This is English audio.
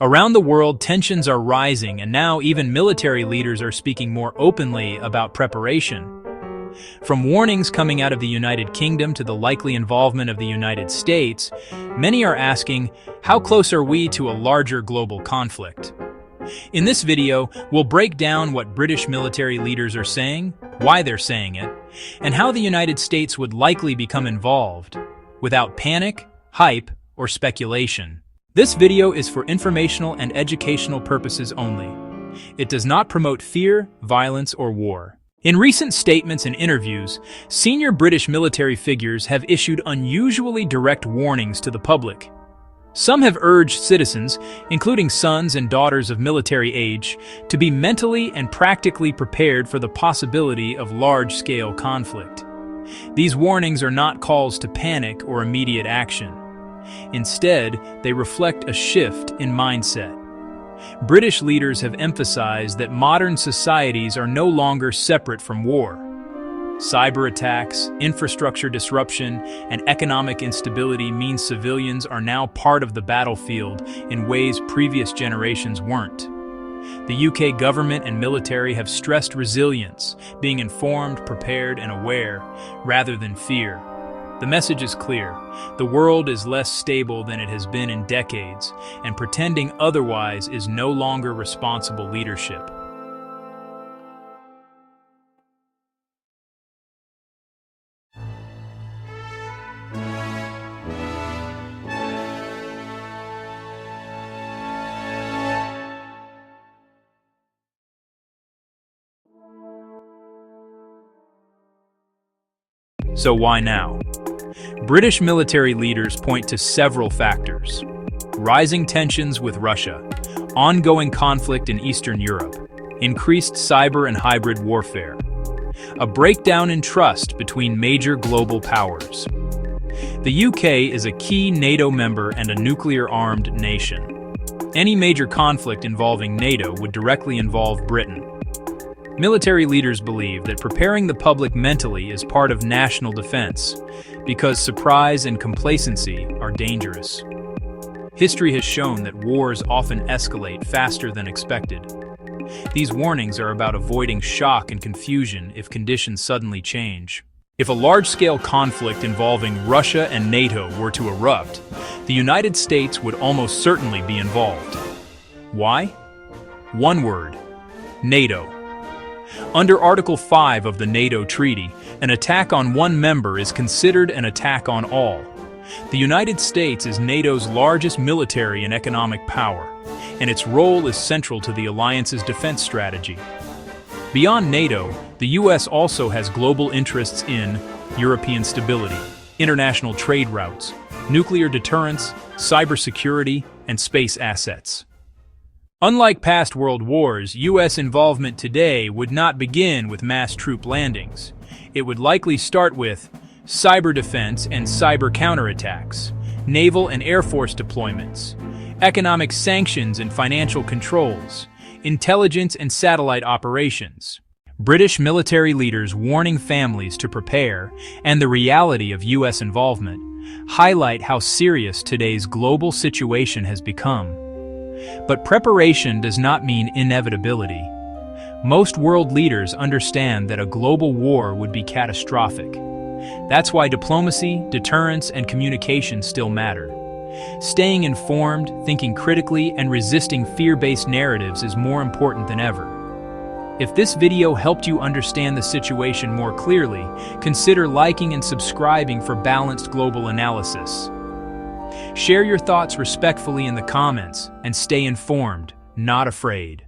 Around the world, tensions are rising, and now even military leaders are speaking more openly about preparation. From warnings coming out of the United Kingdom to the likely involvement of the United States, many are asking, how close are we to a larger global conflict? In this video, we'll break down what British military leaders are saying, why they're saying it, and how the United States would likely become involved, without panic, hype, or speculation. This video is for informational and educational purposes only. It does not promote fear, violence, or war. In recent statements and interviews, senior British military figures have issued unusually direct warnings to the public. Some have urged citizens, including sons and daughters of military age, to be mentally and practically prepared for the possibility of large-scale conflict. These warnings are not calls to panic or immediate action. Instead, they reflect a shift in mindset. British leaders have emphasized that modern societies are no longer separate from war. Cyber attacks, infrastructure disruption, and economic instability mean civilians are now part of the battlefield in ways previous generations weren't. The UK government and military have stressed resilience, being informed, prepared, and aware, rather than fear. The message is clear. The world is less stable than it has been in decades, and pretending otherwise is no longer responsible leadership. So why now? British military leaders point to several factors: rising tensions with Russia, ongoing conflict in Eastern Europe, increased cyber and hybrid warfare, a breakdown in trust between major global powers. The UK is a key NATO member and a nuclear-armed nation. Any major conflict involving NATO would directly involve Britain. Military leaders believe that preparing the public mentally is part of national defense, because surprise and complacency are dangerous. History has shown that wars often escalate faster than expected. These warnings are about avoiding shock and confusion if conditions suddenly change. If a large-scale conflict involving Russia and NATO were to erupt, the United States would almost certainly be involved. Why? One word: NATO. Under Article 5 of the NATO Treaty, an attack on one member is considered an attack on all. The United States is NATO's largest military and economic power, and its role is central to the alliance's defense strategy. Beyond NATO, the U.S. also has global interests in European stability, international trade routes, nuclear deterrence, cybersecurity, and space assets. Unlike past world wars, U.S. involvement today would not begin with mass troop landings. It would likely start with cyber defense and cyber counterattacks, naval and air force deployments, economic sanctions and financial controls, intelligence and satellite operations. British military leaders warning families to prepare, and the reality of U.S. involvement, highlight how serious today's global situation has become. But preparation does not mean inevitability. Most world leaders understand that a global war would be catastrophic. That's why diplomacy, deterrence, and communication still matter. Staying informed, thinking critically, and resisting fear-based narratives is more important than ever. If this video helped you understand the situation more clearly, consider liking and subscribing for balanced global analysis. Share your thoughts respectfully in the comments and stay informed, not afraid.